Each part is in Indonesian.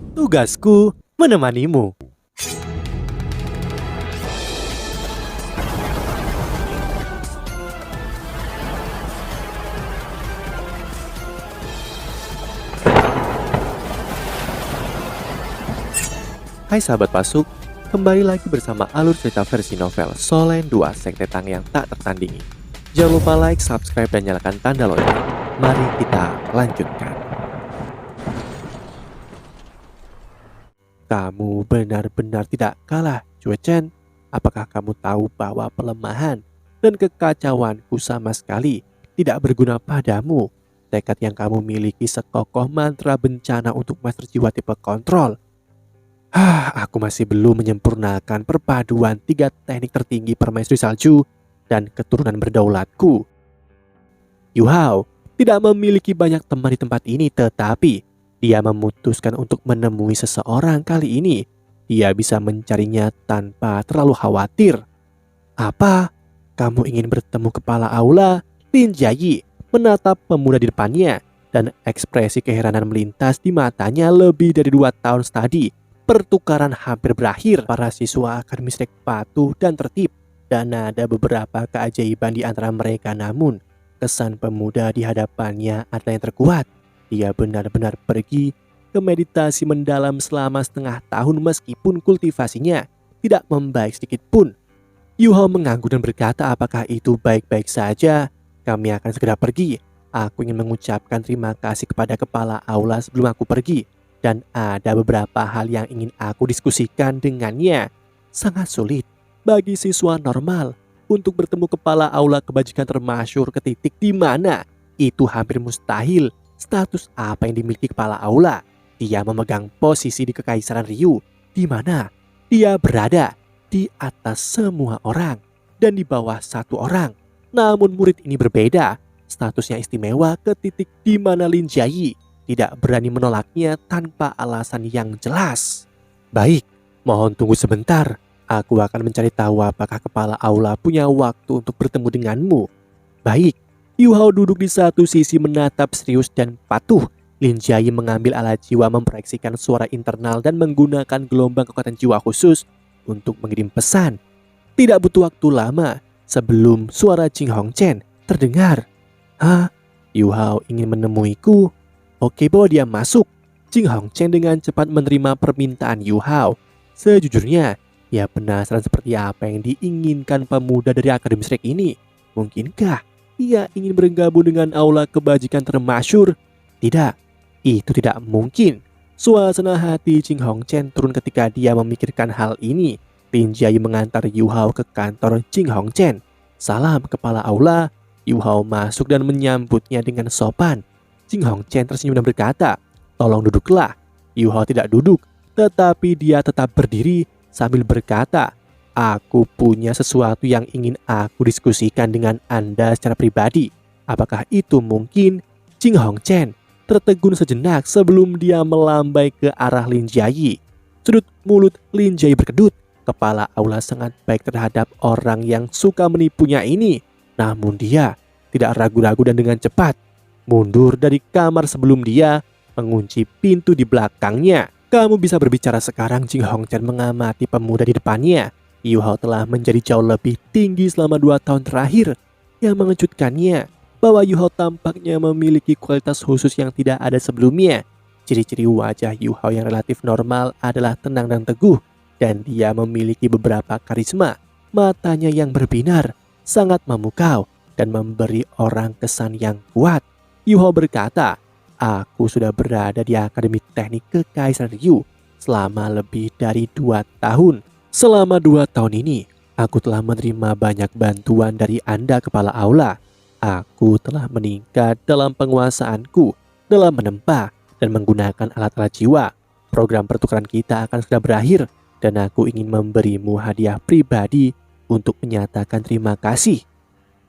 Tugasku menemanimu. Hai sahabat Pasuk, kembali lagi bersama alur cerita versi novel Solen 2 Sekte Tang yang tak tertandingi. Jangan lupa like, subscribe, dan nyalakan tanda lonceng. Mari kita lanjutkan. Kamu benar-benar tidak kalah, Chue Chen. Apakah kamu tahu bahwa pelemahan dan kekacauanku sama sekali tidak berguna padamu? Tekad yang kamu miliki sekokoh mantra bencana untuk master jiwa tipe kontrol. Aku masih belum menyempurnakan perpaduan 3 teknik tertinggi permaisuri salju dan keturunan berdaulatku. Yu Hao tidak memiliki banyak teman di tempat ini, tetapi dia memutuskan untuk menemui seseorang kali ini. Dia bisa mencarinya tanpa terlalu khawatir. Apa? Kamu ingin bertemu kepala aula? Lin Jiayi menatap pemuda di depannya dan ekspresi keheranan melintas di matanya. Lebih dari 2 tahun studi, pertukaran hampir berakhir. Para siswa akan misrek patuh dan tertib, dan ada beberapa keajaiban di antara mereka. Namun, kesan pemuda di hadapannya adalah yang terkuat. Dia benar-benar pergi ke meditasi mendalam selama setengah tahun meskipun kultivasinya tidak membaik sedikit pun. Yu Hao mengangguk dan berkata, apakah itu baik-baik saja? Kami akan segera pergi. Aku ingin mengucapkan terima kasih kepada kepala aula sebelum aku pergi. Dan ada beberapa hal yang ingin aku diskusikan dengannya. Sangat sulit bagi siswa normal untuk bertemu kepala aula kebajikan termasyhur ke titik di mana itu hampir mustahil. Status apa yang dimiliki kepala aula? Dia memegang posisi di Kekaisaran Ryu, di mana dia berada di atas semua orang dan di bawah satu orang. Namun murid ini berbeda. Statusnya istimewa ke titik di mana Lin Jiayi tidak berani menolaknya tanpa alasan yang jelas. Baik, mohon tunggu sebentar. Aku akan mencari tahu apakah kepala aula punya waktu untuk bertemu denganmu. Baik, Yu Hao duduk di satu sisi menatap serius dan patuh. Lin Jiayi mengambil alat jiwa memproyeksikan suara internal dan menggunakan gelombang kekuatan jiwa khusus untuk mengirim pesan. Tidak butuh waktu lama sebelum suara Jing Hongchen terdengar. Yu Hao ingin menemuiku? Oke, bawa dia masuk. Jing Hongchen dengan cepat menerima permintaan Yu Hao. Sejujurnya, ia penasaran seperti apa yang diinginkan pemuda dari Akademi Shrek ini. Mungkinkah ia ingin bergabung dengan aula kebajikan termasyhur? Tidak, itu tidak mungkin. Suasana hati Jing Hongchen turun ketika dia memikirkan hal ini. Lin Jiayi mengantar Yu Hao ke kantor Jing Hongchen. Salam kepala aula. Yu Hao masuk dan menyambutnya dengan sopan. Jing Hongchen tersenyum dan berkata, tolong duduklah. Yu Hao tidak duduk, tetapi dia tetap berdiri sambil berkata, aku punya sesuatu yang ingin aku diskusikan dengan Anda secara pribadi. Apakah itu mungkin? Jing Hongchen tertegun sejenak sebelum dia melambai ke arah Lin Jiayi. Sudut mulut Lin Jiayi berkedut. Kepala aula sangat baik terhadap orang yang suka menipunya ini. Namun dia tidak ragu-ragu dan dengan cepat mundur dari kamar sebelum dia mengunci pintu di belakangnya. Kamu bisa berbicara sekarang. Jing Hongchen mengamati pemuda di depannya. Yu Hao telah menjadi jauh lebih tinggi selama 2 tahun terakhir. Yang mengejutkannya bahwa Yu Hao tampaknya memiliki kualitas khusus yang tidak ada sebelumnya. Ciri-ciri wajah Yu Hao yang relatif normal adalah tenang dan teguh, dan dia memiliki beberapa karisma. Matanya yang berbinar sangat memukau dan memberi orang kesan yang kuat. Yu Hao berkata, aku sudah berada di Akademi Teknik Kekaisaran Ryu selama lebih dari 2 tahun. Selama 2 tahun ini, aku telah menerima banyak bantuan dari Anda kepala aula. Aku telah meningkat dalam penguasaanku dalam menempa dan menggunakan alat-alat jiwa. Program pertukaran kita akan segera berakhir dan aku ingin memberimu hadiah pribadi untuk menyatakan terima kasih.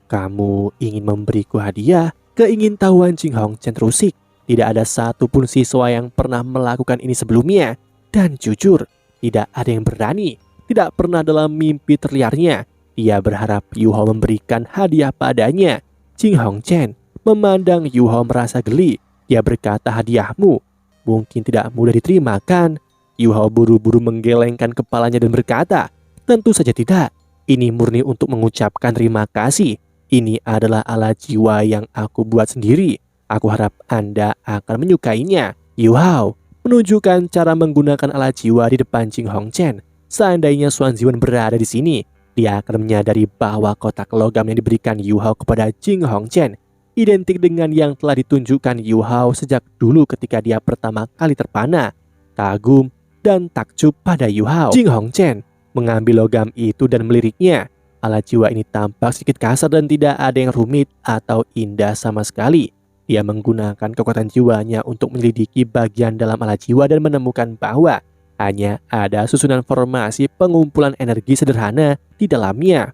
Kamu ingin memberiku hadiah? Keingintahuan Jing Hongchen terusik. Tidak ada satupun siswa yang pernah melakukan ini sebelumnya. Dan jujur, tidak ada yang berani. Tidak pernah dalam mimpi terliarnya dia berharap Yu Hao memberikan hadiah padanya. Jing Hongchen memandang Yu Hao merasa geli. Dia berkata, hadiahmu? mungkin tidak mudah diterima kan? Yu Hao buru-buru menggelengkan kepalanya dan berkata, tentu saja tidak. Ini murni untuk mengucapkan terima kasih. Ini adalah alat jiwa yang aku buat sendiri. Aku harap Anda akan menyukainya. Yu Hao menunjukkan cara menggunakan alat jiwa di depan Jing Hongchen. Seandainya Xuan Ziwen berada di sini, dia akan menyadari bahwa kotak logam yang diberikan Yu Hao kepada Jing Hongchen identik dengan yang telah ditunjukkan Yu Hao sejak dulu ketika dia pertama kali terpana, kagum, dan takjub pada Yu Hao. Jing Hongchen mengambil logam itu dan meliriknya. Alat jiwa ini tampak sedikit kasar dan tidak ada yang rumit atau indah sama sekali. Dia menggunakan kekuatan jiwanya untuk menyelidiki bagian dalam alat jiwa dan menemukan bahwa hanya ada susunan formasi pengumpulan energi sederhana di dalamnya.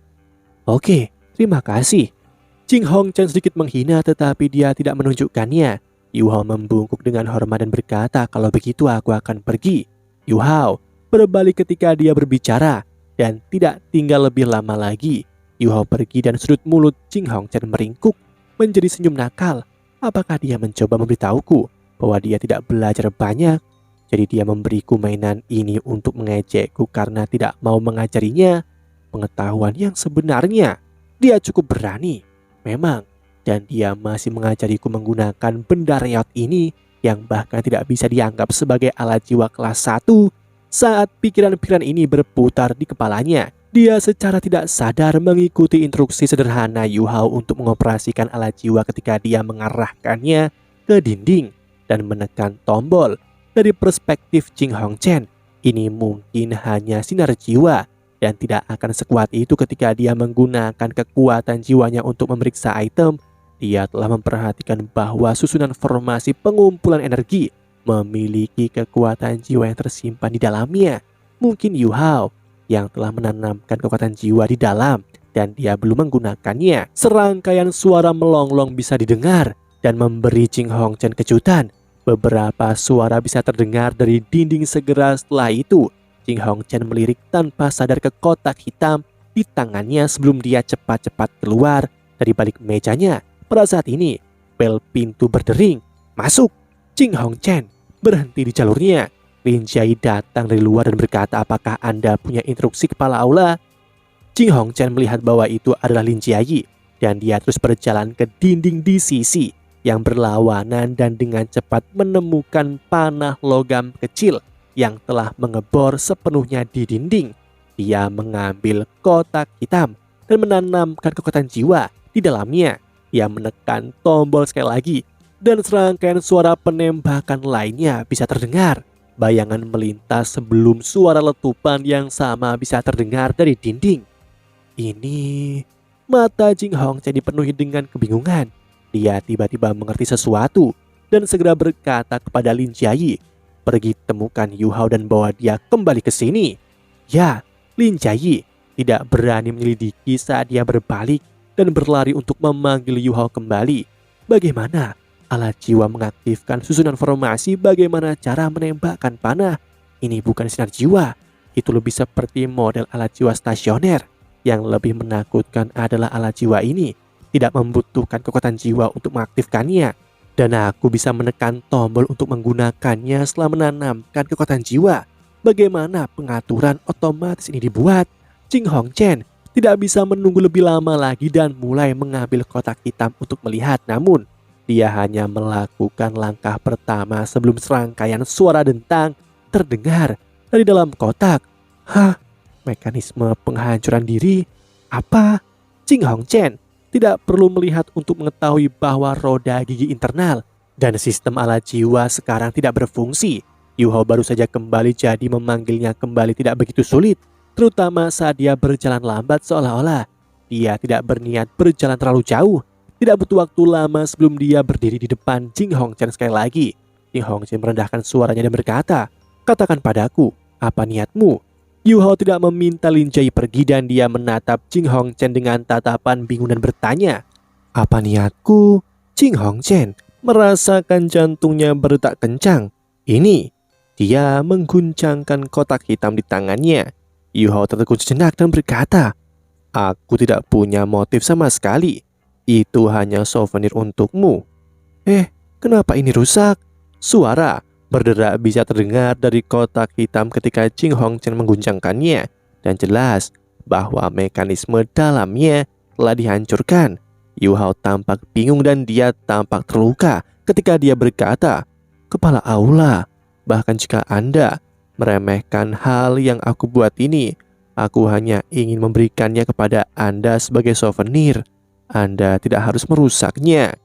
Oke, terima kasih. Jing Hongchen sedikit menghina tetapi dia tidak menunjukkannya. Yu Hao membungkuk dengan hormat dan berkata, kalau begitu aku akan pergi. Yu Hao berbalik ketika dia berbicara dan tidak tinggal lebih lama lagi. Yu Hao pergi dan sudut mulut Jing Hongchen meringkuk menjadi senyum nakal. Apakah dia mencoba memberitahuku bahwa dia tidak belajar banyak? Jadi dia memberiku mainan ini untuk mengejekku karena tidak mau mengajarinya pengetahuan yang sebenarnya. Dia cukup berani. Memang, dan dia masih mengajariku menggunakan benda reot ini yang bahkan tidak bisa dianggap sebagai alat jiwa kelas 1. Saat pikiran-pikiran ini berputar di kepalanya, dia secara tidak sadar mengikuti instruksi sederhana Yu Hao untuk mengoperasikan alat jiwa ketika dia mengarahkannya ke dinding dan menekan tombol. Dari perspektif Jing Hongchen, ini mungkin hanya sinar jiwa dan tidak akan sekuat itu ketika dia menggunakan kekuatan jiwanya untuk memeriksa item. Dia telah memperhatikan bahwa susunan formasi pengumpulan energi memiliki kekuatan jiwa yang tersimpan di dalamnya. Mungkin Yu Hao yang telah menanamkan kekuatan jiwa di dalam dan dia belum menggunakannya. Serangkaian suara melonglong bisa didengar dan memberi Jing Hongchen kejutan. Beberapa suara bisa terdengar dari dinding segera setelah itu. Jing Hongchen melirik tanpa sadar ke kotak hitam di tangannya sebelum dia cepat-cepat keluar dari balik mejanya. Pada saat ini, bel pintu berdering. Masuk! Jing Hongchen berhenti di jalurnya. Lin Jiayi datang dari luar dan berkata, apakah Anda punya instruksi kepala aula? Jing Hongchen melihat bahwa itu adalah Lin Jiayi dan dia terus berjalan ke dinding di sisi yang berlawanan dan dengan cepat menemukan panah logam kecil yang telah mengebor sepenuhnya di dinding. Dia mengambil kotak hitam dan menanamkan kekuatan jiwa di dalamnya. Dia menekan tombol sekali lagi dan serangkaian suara penembakan lainnya bisa terdengar. Bayangan melintas sebelum suara letupan yang sama bisa terdengar dari dinding. Ini... Mata Jing Hongchen dipenuhi dengan kebingungan. Dia tiba-tiba mengerti sesuatu dan segera berkata kepada Lin Jiayi, pergi temukan Yu Hao dan bawa dia kembali ke sini. Ya, Lin Jiayi tidak berani menyelidiki saat dia berbalik dan berlari untuk memanggil Yu Hao kembali. Bagaimana alat jiwa mengaktifkan susunan formasi? Bagaimana cara menembakkan panah? Ini bukan sinar jiwa. Itu lebih seperti model alat jiwa stasioner. Yang lebih menakutkan adalah alat jiwa ini tidak membutuhkan kekuatan jiwa untuk mengaktifkannya. Dan aku bisa menekan tombol untuk menggunakannya setelah menanamkan kekuatan jiwa. Bagaimana pengaturan otomatis ini dibuat? Jing Hongchen tidak bisa menunggu lebih lama lagi dan mulai mengambil kotak hitam untuk melihat. Namun, dia hanya melakukan langkah pertama sebelum serangkaian suara dentang terdengar dari dalam kotak. Hah? Mekanisme penghancuran diri? Apa? Jing Hongchen tidak perlu melihat untuk mengetahui bahwa roda gigi internal dan sistem alat jiwa sekarang tidak berfungsi. Yu Hao baru saja kembali, jadi memanggilnya kembali tidak begitu sulit, terutama saat dia berjalan lambat seolah-olah dia tidak berniat berjalan terlalu jauh. Tidak butuh waktu lama sebelum dia berdiri di depan Jing Hongchen sekali lagi. Jing Hongchen merendahkan suaranya dan berkata, katakan padaku, apa niatmu? Yu Hao tidak meminta Lin Jiayi pergi dan dia menatap Jing Hongchen dengan tatapan bingung dan bertanya, apa niatku? Jing Hongchen merasakan jantungnya berdetak kencang. Ini, dia mengguncangkan kotak hitam di tangannya. Yu Hao tertegun sejenak dan berkata, aku tidak punya motif sama sekali. Itu hanya souvenir untukmu. Kenapa ini rusak? Suara Berderak bisa terdengar dari kotak hitam ketika Jing Hongchen mengguncangkannya, dan jelas bahwa mekanisme dalamnya telah dihancurkan. Yu Hao tampak bingung dan dia tampak terluka ketika dia berkata, "Kepala aula, bahkan jika Anda meremehkan hal yang aku buat ini, aku hanya ingin memberikannya kepada Anda sebagai souvenir. Anda tidak harus merusaknya."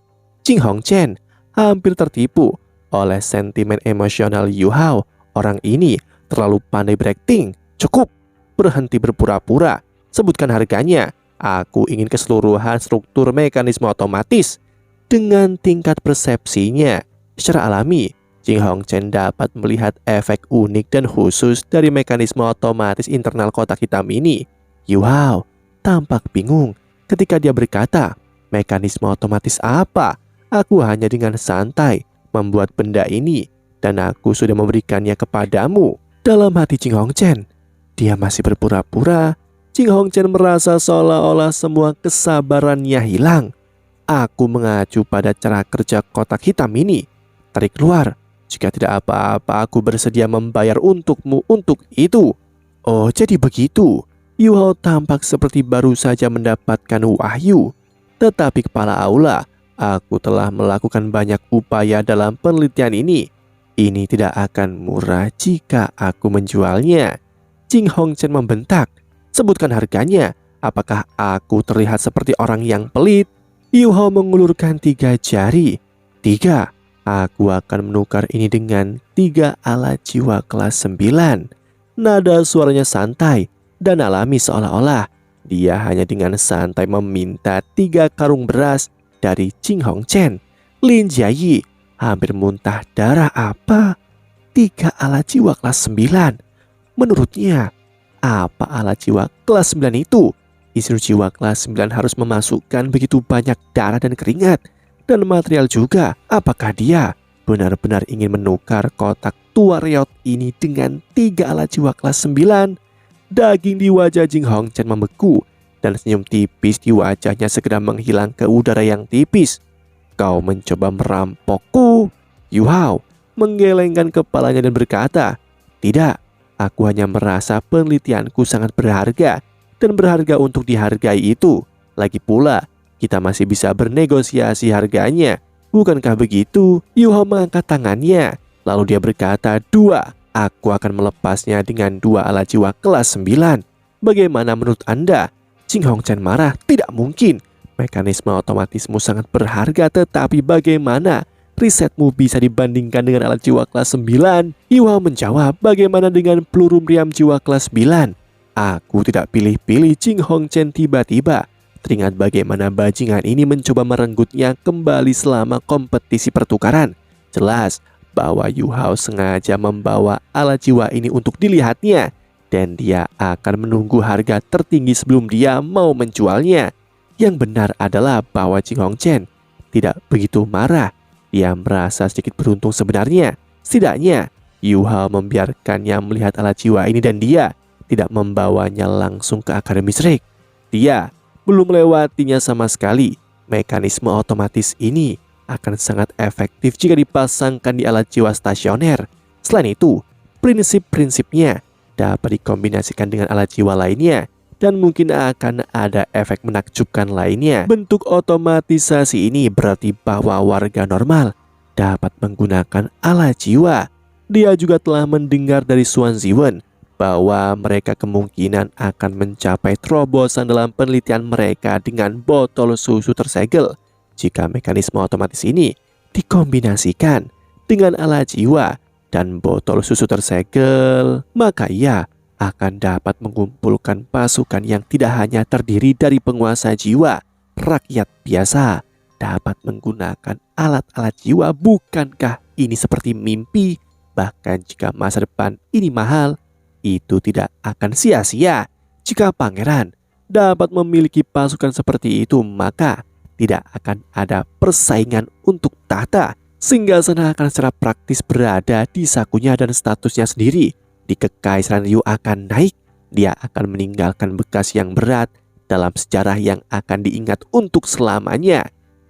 Jing Hongchen hampir tertipu oleh sentimen emosional Yu Hao. Orang ini terlalu pandai berakting. Cukup, berhenti berpura-pura. Sebutkan harganya. Aku ingin keseluruhan struktur mekanisme otomatis. Dengan tingkat persepsinya secara alami, Jing Hongchen dapat melihat efek unik dan khusus dari mekanisme otomatis internal kotak hitam ini. Yu Hao tampak bingung ketika dia berkata, "Mekanisme otomatis apa? Aku hanya dengan santai membuat benda ini dan aku sudah memberikannya kepadamu." Dalam hati Jing Hongchen, dia masih berpura-pura. Jing Hongchen merasa seolah-olah semua kesabarannya hilang. "Aku mengacu pada cara kerja kotak hitam ini. Tarik keluar. Jika tidak apa-apa, aku bersedia membayar untukmu untuk itu." Oh, jadi begitu. Yu Hao tampak seperti baru saja mendapatkan wahyu. Tetapi kepala aula, aku telah melakukan banyak upaya dalam penelitian ini. Ini tidak akan murah jika aku menjualnya. Jing Hongchen membentak, "Sebutkan harganya. Apakah aku terlihat seperti orang yang pelit?" Yu Hao mengulurkan 3 jari. "3. Aku akan menukar ini dengan 3 alat jiwa kelas 9. Nada suaranya santai dan alami, seolah-olah dia hanya dengan santai meminta 3 karung beras dari Jing Hongchen. Lin Jiayi hampir muntah darah. Apa? 3 alat jiwa kelas 9? Menurutnya, apa alat jiwa kelas 9 itu? Istri jiwa kelas 9 harus memasukkan begitu banyak darah dan keringat dan material juga. Apakah dia benar-benar ingin menukar kotak tua reot ini dengan 3 alat jiwa kelas 9? Daging di wajah Jing Hongchen membeku dan senyum tipis di wajahnya segera menghilang ke udara yang tipis. "Kau mencoba merampokku?" Yu Hao menggelengkan kepalanya dan berkata, "Tidak. Aku hanya merasa penelitianku sangat berharga dan berharga untuk dihargai itu. Lagi pula, kita masih bisa bernegosiasi harganya. Bukankah begitu?" Yu Hao mengangkat tangannya. Lalu dia berkata, "2. Aku akan melepasnya dengan 2 alat jiwa kelas 9. Bagaimana menurut Anda?" Jing Hongchen marah. "Tidak mungkin. Mekanisme otomatismu sangat berharga, tetapi bagaimana risetmu bisa dibandingkan dengan alat jiwa kelas 9? Yu Hao menjawab, "Bagaimana dengan peluru meriam jiwa kelas 9? Aku tidak pilih-pilih." Jing Hongchen tiba-tiba teringat bagaimana bajingan ini mencoba merenggutnya kembali selama kompetisi pertukaran. Jelas bahwa Yu Hao sengaja membawa alat jiwa ini untuk dilihatnya, dan dia akan menunggu harga tertinggi sebelum dia mau menjualnya. Yang benar adalah bahwa Jing Hongchen tidak begitu marah. Dia merasa sedikit beruntung sebenarnya. Setidaknya Yu Hao membiarkannya melihat alat jiwa ini dan dia tidak membawanya langsung ke Akademi Shriek. Dia belum melewatinya sama sekali. Mekanisme otomatis ini akan sangat efektif jika dipasangkan di alat jiwa stasioner. Selain itu, prinsip-prinsipnya dapat dikombinasikan dengan alat jiwa lainnya dan mungkin akan ada efek menakjubkan lainnya. Bentuk otomatisasi ini berarti bahwa warga normal dapat menggunakan alat jiwa. Dia juga telah mendengar dari Xuan Ziwen bahwa mereka kemungkinan akan mencapai terobosan dalam penelitian mereka dengan botol susu tersegel. Jika mekanisme otomatis ini dikombinasikan dengan alat jiwa dan botol susu tersegel, maka ia akan dapat mengumpulkan pasukan yang tidak hanya terdiri dari penguasa jiwa. Rakyat biasa dapat menggunakan alat-alat jiwa. Bukankah ini seperti mimpi? Bahkan jika masa depan ini mahal, itu tidak akan sia-sia. Jika pangeran dapat memiliki pasukan seperti itu, maka tidak akan ada persaingan untuk tahta. Singgasana akan secara praktis berada di sakunya dan statusnya sendiri di Kekaisaran Ryu akan naik. Dia akan meninggalkan bekas yang berat dalam sejarah yang akan diingat untuk selamanya.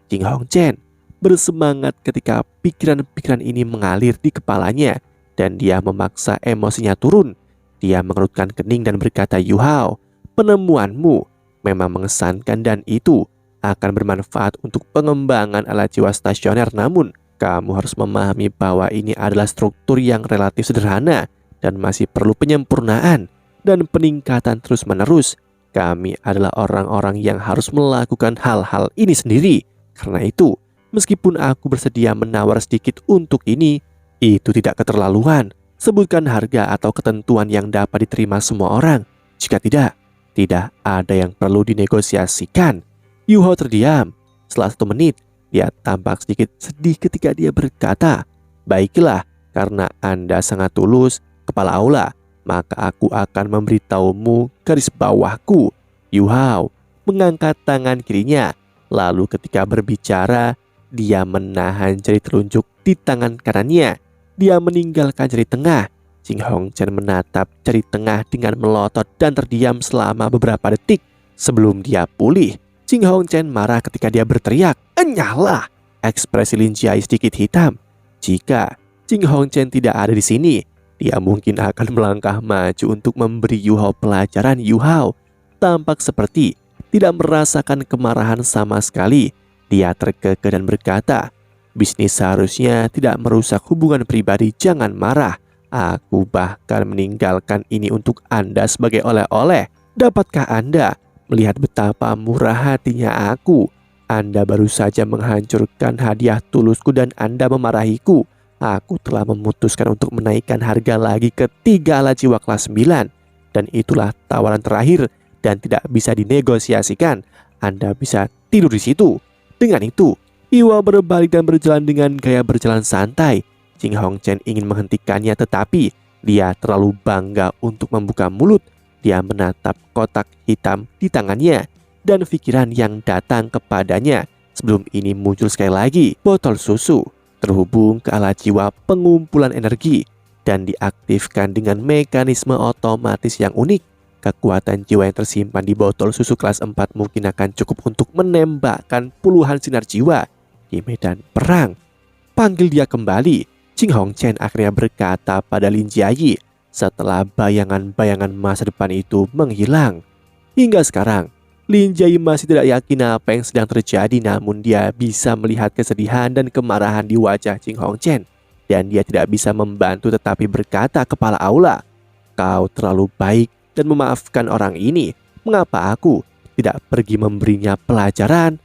Jing Hongchen bersemangat ketika pikiran-pikiran ini mengalir di kepalanya dan dia memaksa emosinya turun. Dia mengerutkan kening dan berkata, "Yu Hao, penemuanmu memang mengesankan dan itu akan bermanfaat untuk pengembangan alat jiwa stasioner. Namun, kamu harus memahami bahwa ini adalah struktur yang relatif sederhana dan masih perlu penyempurnaan dan peningkatan terus-menerus. Kami adalah orang-orang yang harus melakukan hal-hal ini sendiri. Karena itu, meskipun aku bersedia menawar sedikit untuk ini, itu tidak keterlaluan. Sebutkan harga atau ketentuan yang dapat diterima semua orang. Jika tidak, tidak ada yang perlu dinegosiasikan." Yu Hao terdiam. Setelah 1 menit, dia tampak sedikit sedih ketika dia berkata, "Baiklah, karena Anda sangat tulus, kepala aula, maka aku akan memberitahumu garis bawahku." Yu Hao mengangkat tangan kirinya, lalu ketika berbicara, dia menahan jari telunjuk di tangan kanannya. Dia meninggalkan jari tengah. Jing Hongchen menatap jari tengah dengan melotot dan terdiam selama beberapa detik sebelum dia pulih. Jing Hongchen marah ketika dia berteriak, "Enyahlah!" Ekspresi Lin Jiayi sedikit hitam. Jika Jing Hongchen tidak ada di sini, dia mungkin akan melangkah maju untuk memberi Yu Hao pelajaran. Yu Hao tampak seperti tidak merasakan kemarahan sama sekali. Dia terkekeh dan berkata, "Bisnis seharusnya tidak merusak hubungan pribadi, jangan marah. Aku bahkan meninggalkan ini untuk Anda sebagai oleh-oleh. Dapatkah Anda melihat betapa murah hatinya aku? Anda baru saja menghancurkan hadiah tulusku dan Anda memarahiku. Aku telah memutuskan untuk menaikkan harga lagi ke 3 alat jiwa kelas 9. Dan itulah tawaran terakhir dan tidak bisa dinegosiasikan. Anda bisa tidur di situ." Dengan itu, Yu Hao berbalik dan berjalan dengan gaya berjalan santai. Jing Hongchen ingin menghentikannya, tetapi dia terlalu bangga untuk membuka mulut. Dia menatap kotak hitam di tangannya dan pikiran yang datang kepadanya sebelum ini muncul sekali lagi. Botol susu terhubung ke alat jiwa pengumpulan energi dan diaktifkan dengan mekanisme otomatis yang unik. Kekuatan jiwa yang tersimpan di botol susu kelas 4 mungkin akan cukup untuk menembakkan puluhan sinar jiwa di medan perang. Panggil dia kembali. Jing Hongchen akhirnya berkata pada Lin Jiayi setelah bayangan-bayangan masa depan itu menghilang. Hingga sekarang, Lin Jiayi masih tidak yakin apa yang sedang terjadi, namun dia bisa melihat kesedihan dan kemarahan di wajah Jing Hongchen. Dan dia tidak bisa membantu tetapi berkata, "Kepala aula, kau terlalu baik dan memaafkan orang ini. Mengapa aku tidak pergi memberinya pelajaran?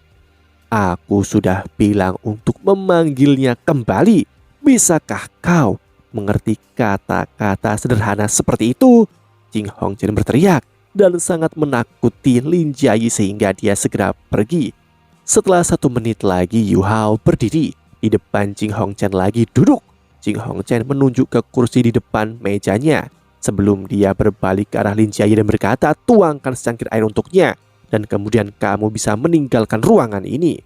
Aku sudah bilang untuk memanggilnya kembali. Bisakah kau mengerti kata-kata sederhana seperti itu?" Jing Hongchen berteriak dan sangat menakuti Lin Jiayi sehingga dia segera pergi. Setelah 1 menit lagi, Yu Hao berdiri di depan Jing Hongchen lagi duduk. Jing Hongchen menunjuk ke kursi di depan mejanya sebelum dia berbalik ke arah Lin Jiayi dan berkata, "Tuangkan secangkir air untuknya dan kemudian kamu bisa meninggalkan ruangan ini."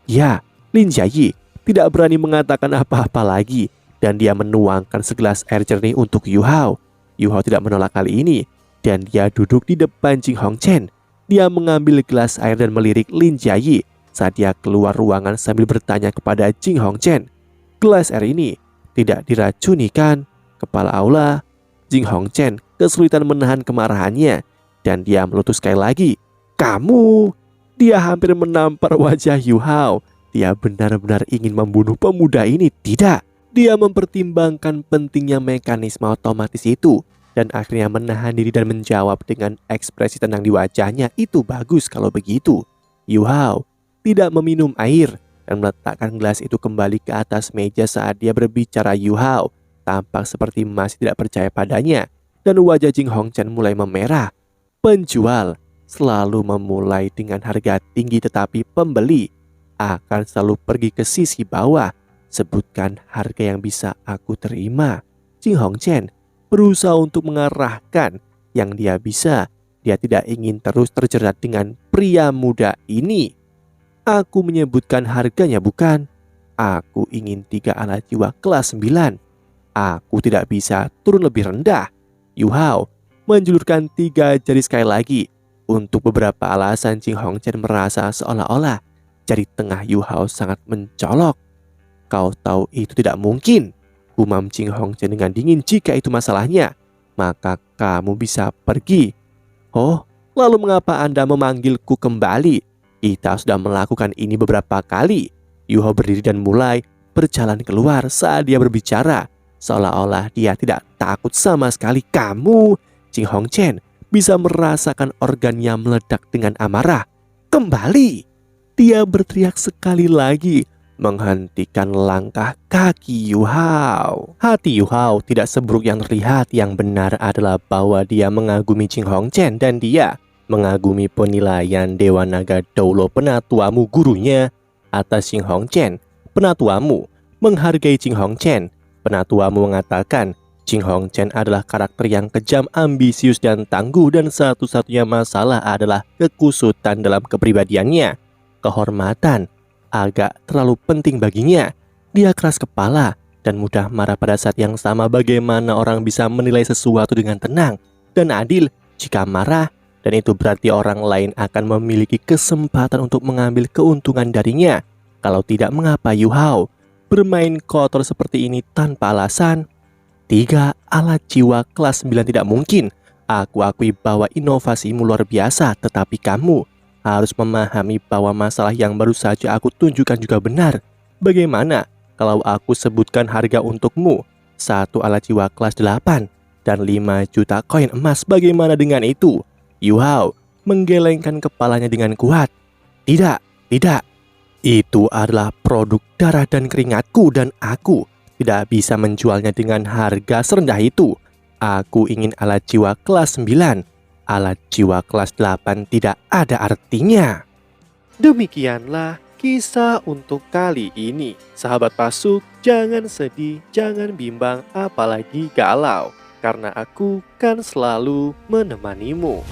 Ya, Lin Jiayi tidak berani mengatakan apa-apa lagi dan dia menuangkan segelas air jernih untuk Yu Hao. Yu Hao tidak menolak kali ini dan dia duduk di depan Jing Hongchen. Dia mengambil gelas air dan melirik Lin Jiayi saat dia keluar ruangan sambil bertanya kepada Jing Hongchen, "Gelas air ini tidak diracuni kan, kepala aula?" Jing Hongchen kesulitan menahan kemarahannya dan dia meletus sekali lagi, "Kamu!" Dia hampir menampar wajah Yu Hao. Dia benar-benar ingin membunuh pemuda ini. Tidak, dia mempertimbangkan pentingnya mekanisme otomatis itu dan akhirnya menahan diri dan menjawab dengan ekspresi tenang di wajahnya, "Itu bagus kalau begitu." Yu Hao tidak meminum air dan meletakkan gelas itu kembali ke atas meja saat dia berbicara. Yu Hao tampak seperti masih tidak percaya padanya dan wajah Jing Hongchen mulai memerah. Penjual selalu memulai dengan harga tinggi tetapi pembeli akan selalu pergi ke sisi bawah. Sebutkan harga yang bisa aku terima. Jing Hongchen berusaha untuk mengarahkan yang dia bisa. Dia tidak ingin terus terjerat dengan pria muda ini. "Aku menyebutkan harganya bukan? Aku ingin 3 alat jiwa kelas 9. Aku tidak bisa turun lebih rendah." Yu Hao menjulurkan 3 jari sekali lagi. Untuk beberapa alasan Jing Hongchen merasa seolah-olah jari tengah Yu Hao sangat mencolok. Kau tahu itu tidak mungkin, gumam Ching Hong Chen dengan dingin. Jika itu masalahnya, maka kamu bisa pergi. Oh, lalu mengapa Anda memanggilku kembali? Kita sudah melakukan ini beberapa kali. Yu Hao berdiri dan mulai berjalan keluar. Saat dia berbicara, seolah-olah dia tidak takut sama sekali. Kamu, Ching Hong Chen, bisa merasakan organnya meledak dengan amarah. Kembali! Dia berteriak sekali lagi, menghentikan langkah kaki Yu Hao. Hati Yu Hao tidak seburuk yang terlihat. Yang benar adalah bahwa dia mengagumi Ching Hong Chen dan dia mengagumi penilaian Dewa Naga Doulo penatuamu gurunya atas Ching Hong Chen. Penatuamu menghargai Ching Hong Chen. Penatuamu mengatakan Ching Hong Chen adalah karakter yang kejam, ambisius, dan tangguh, dan satu-satunya masalah adalah kekusutan dalam kepribadiannya. Kehormatan agak terlalu penting baginya. Dia keras kepala dan mudah marah pada saat yang sama. Bagaimana orang bisa menilai sesuatu dengan tenang dan adil jika marah? Dan itu berarti orang lain akan memiliki kesempatan untuk mengambil keuntungan darinya. Kalau tidak, mengapa Yu Hao bermain kotor seperti ini tanpa alasan? 3. Alat jiwa kelas 9 tidak mungkin. Aku akui bahwa inovasimu luar biasa, tetapi kamu harus memahami bahwa masalah yang baru saja aku tunjukkan juga benar. Bagaimana kalau aku sebutkan harga untukmu? 1 alat jiwa kelas 8 dan 5 juta koin emas. Bagaimana dengan itu? Yu Hao menggelengkan kepalanya dengan kuat. Tidak, tidak. Itu adalah produk darah dan keringatku dan aku tidak bisa menjualnya dengan harga serendah itu. Aku ingin alat jiwa kelas 9. Alat jiwa kelas 8 tidak ada artinya. Demikianlah kisah untuk kali ini. Sahabat Pasuk, jangan sedih, jangan bimbang, apalagi galau. Karena aku kan selalu menemanimu.